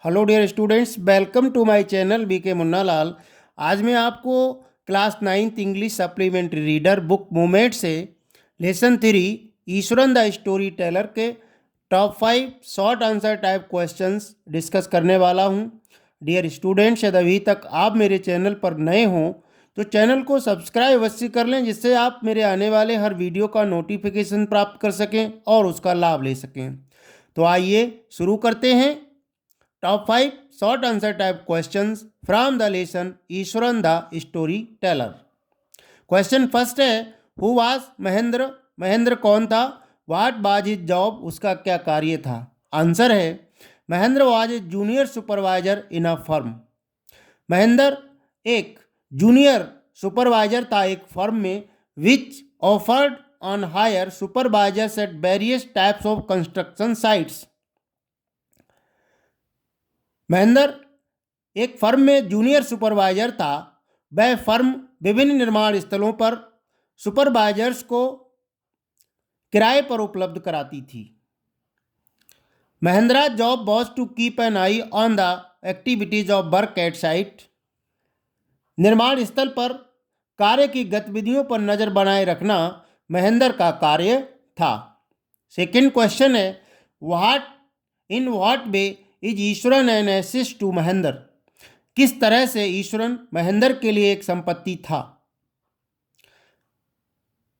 Hello dear students, welcome to my channel BK Munna Lal. आज मैं आपको class 9th English supplementary reader book movement से lesson 3 Iswaran the story teller के top 5 short answer type questions discuss करने वाला हूं। Dear students, यदि अभी तक आप मेरे चैनल पर नए हों तो चैनल को सब्सक्राइब अवश्य कर लें, जिससे आप मेरे आने वाले हर वीडियो का नोटिफिकेशन प्राप्त कर सकें और उसका लाभ ले सकें। तो आइए शुरू करते हैं। Top 5 short answer type questions from the lesson Iswaran the story teller. Question first है, हु वाज महेंद्र? महेंद्र कौन था? What was his job? उसका क्या कार्य था? आंसर है, Mahendra was a junior supervisor in a firm. Mahendra एक जूनियर सुपरवाइजर था एक फर्म में, which offered on hire supervisors at various types of construction sites. Mahendra एक फर्म में जूनियर सुपरवाइजर था। वह फर्म विभिन्न निर्माण स्थलों पर सुपरवाइजर्स को किराए पर उपलब्ध कराती थी। Mahendra job was to keep an eye on the activities of work at site. निर्माण स्थल पर कार्य की गतिविधियों पर नजर बनाए रखना महेंद्र का कार्य था। सेकंड क्वेश्चन है, what in what way is Iswaran an asset to Mahendra? किस तरह से ईश्वरन महेंद्र के लिए एक संपत्ति था?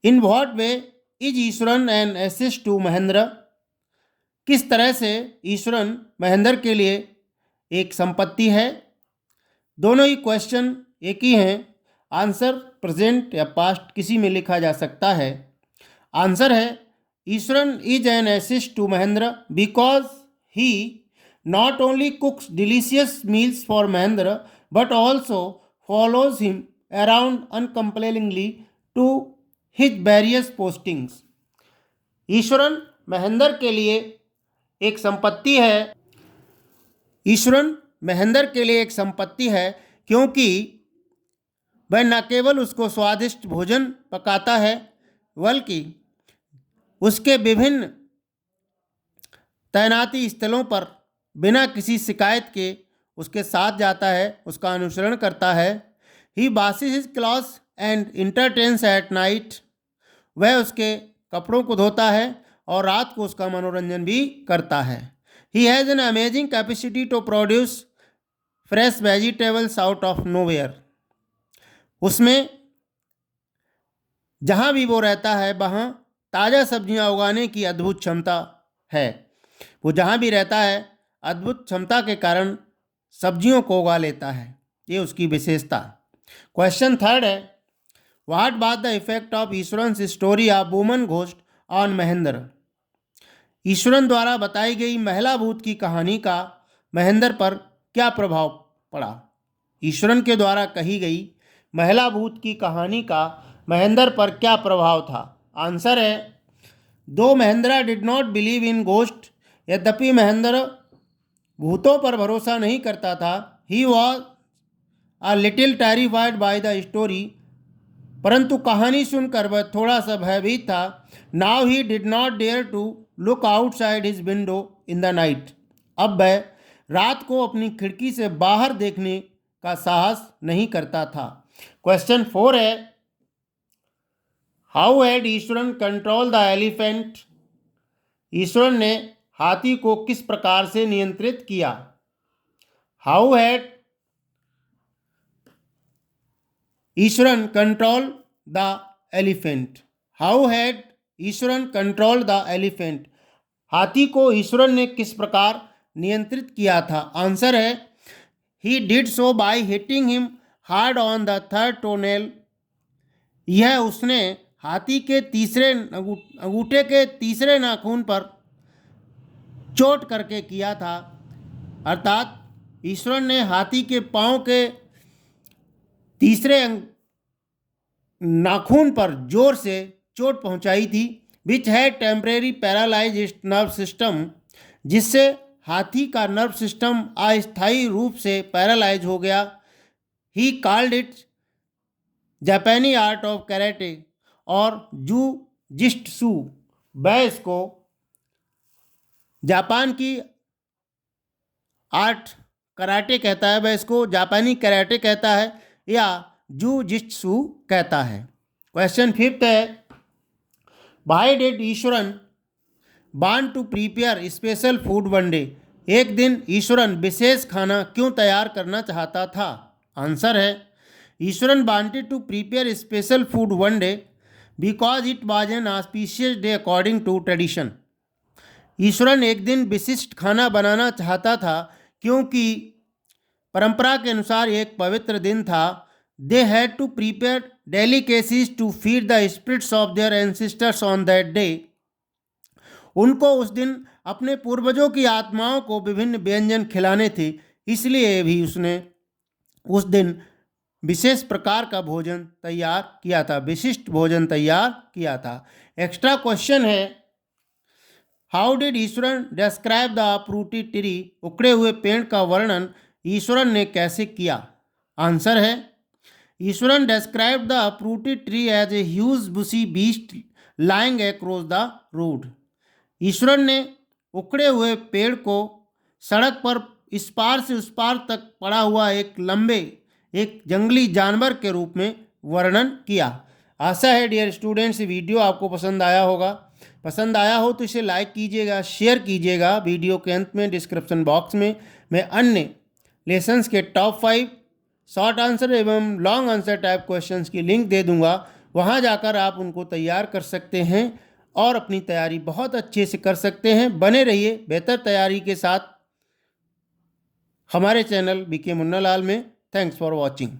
In what way is Iswaran an asset to Mahendra? किस तरह से ईश्वरन महेंद्र के लिए एक संपत्ति है? दोनों ही क्वेश्चन एक ही हैं। आंसर प्रेजेंट या पास्ट किसी में लिखा जा सकता है। आंसर है, Iswaran is an asset to Mahendra because he not only cooks delicious meals for Mahendra but also follows him around uncomplainingly to his various postings। Eswaran Mahendra के लिए एक संपत्ति है। ईश्वरन महेंद्र के लिए एक संपत्ति है क्योंकि वह न केवल उसको स्वादिष्ट भोजन पकाता है बल्कि उसके विभिन्न तैनाती स्थलों पर बिना किसी शिकायत के उसके साथ जाता है, उसका अनुसरण करता है। He washes his clothes and entertains at night. वह उसके कपड़ों को धोता है और रात को उसका मनोरंजन भी करता है। He has an amazing capacity to produce fresh vegetables out of nowhere. उसमें जहाँ भी वो रहता है वहाँ ताज़ा सब्जियाँ उगाने की अद्भुत क्षमता है। वो जहाँ भी रहता है अद्भुत क्षमता के कारण सब्जियों को उगा लेता है, ये उसकी विशेषता। क्वेश्चन थर्ड है, what was the effect of Eswaran story of woman ghost on Mahendra? Eswaran द्वारा बताई गई महिला भूत की कहानी का महेंद्र पर क्या प्रभाव पड़ा? ईश्वरन के द्वारा कही गई महिला भूत की कहानी का महेंद्र पर क्या प्रभाव था? आंसर है, though Mahendra did not believe in ghost. यद्यपि महेंद्र भूतों पर भरोसा नहीं करता था, he was a little terrified by the story, परंतु कहानी सुनकर वह थोड़ा सा भयभीत था। Now he did not dare to look outside his window in the night. अब वह रात को अपनी खिड़की से बाहर देखने का साहस नहीं करता था। क्वेश्चन 4 है, how had Eswaran control the elephant? Eswaran ने हाथी को किस प्रकार से नियंत्रित किया? How had Eswaran control the elephant? How had Eswaran control the elephant? हाथी को ईश्वरन ने किस प्रकार नियंत्रित किया था? आंसर है, he did so by hitting him hard on the third toenail. यह उसने हाथी के तीसरे अंगूठे के तीसरे नाखून पर चोट करके किया था। अर्थात ईश्वरन ने हाथी के पांव के तीसरे नाखून पर जोर से चोट पहुंचाई थी, विच है टेम्परेरी पैरालाइज नर्व सिस्टम, जिससे हाथी का नर्व सिस्टम अस्थायी रूप से पैरालाइज हो गया। ही कॉल्ड इट जापानी आर्ट ऑफ कैरेटे और जू जिस्टसू। वह इसको जापान की आर्ट कराटे कहता है, वह इसको जापानी कराटे कहता है या जूजित्सु कहता है। क्वेश्चन 5 है, why did Iswaran want to prepare special food one day? एक दिन ईश्वरन विशेष खाना क्यों तैयार करना चाहता था? आंसर है, Iswaran wanted to prepare special food one day because it was an auspicious day according to tradition. Iswaran एक दिन विशिष्ट खाना बनाना चाहता था क्योंकि परंपरा के अनुसार एक पवित्र दिन था। They had to prepare delicacies to feed the spirits of their ancestors on that day. उनको उस दिन अपने पूर्वजों की आत्माओं को विभिन्न व्यंजन खिलाने थे, इसलिए भी उसने उस दिन विशेष प्रकार का भोजन तैयार किया था, विशिष्ट भोजन तैयार किया था। एक्स्ट्रा क्वेश्चन है, how did Iswaran describe the uprooted tree? उखड़े हुए पेड़ का वर्णन ईश्वरन ने कैसे किया? आंसर है, Iswaran describe the uprooted tree as a huge bushy beast lying across the road. Iswaran ने उखड़े हुए पेड़ को सड़क पर इस पार से उस पार तक पड़ा हुआ एक जंगली जानवर के रूप में वर्णन किया। आशा है डियर स्टूडेंट्स वीडियो आपको पसंद आया होगा। पसंद आया हो तो इसे लाइक कीजिएगा, शेयर कीजिएगा। वीडियो के अंत में डिस्क्रिप्शन बॉक्स में मैं अन्य लेसन्स के टॉप 5 शॉर्ट आंसर एवं लॉन्ग आंसर टाइप क्वेश्चंस की लिंक दे दूंगा। वहां जाकर आप उनको तैयार कर सकते हैं और अपनी तैयारी बहुत अच्छे से कर सकते हैं। बने रहिए बेहतर तैयारी के साथ हमारे चैनल बीके मुन्नालाल में। Thanks for watching.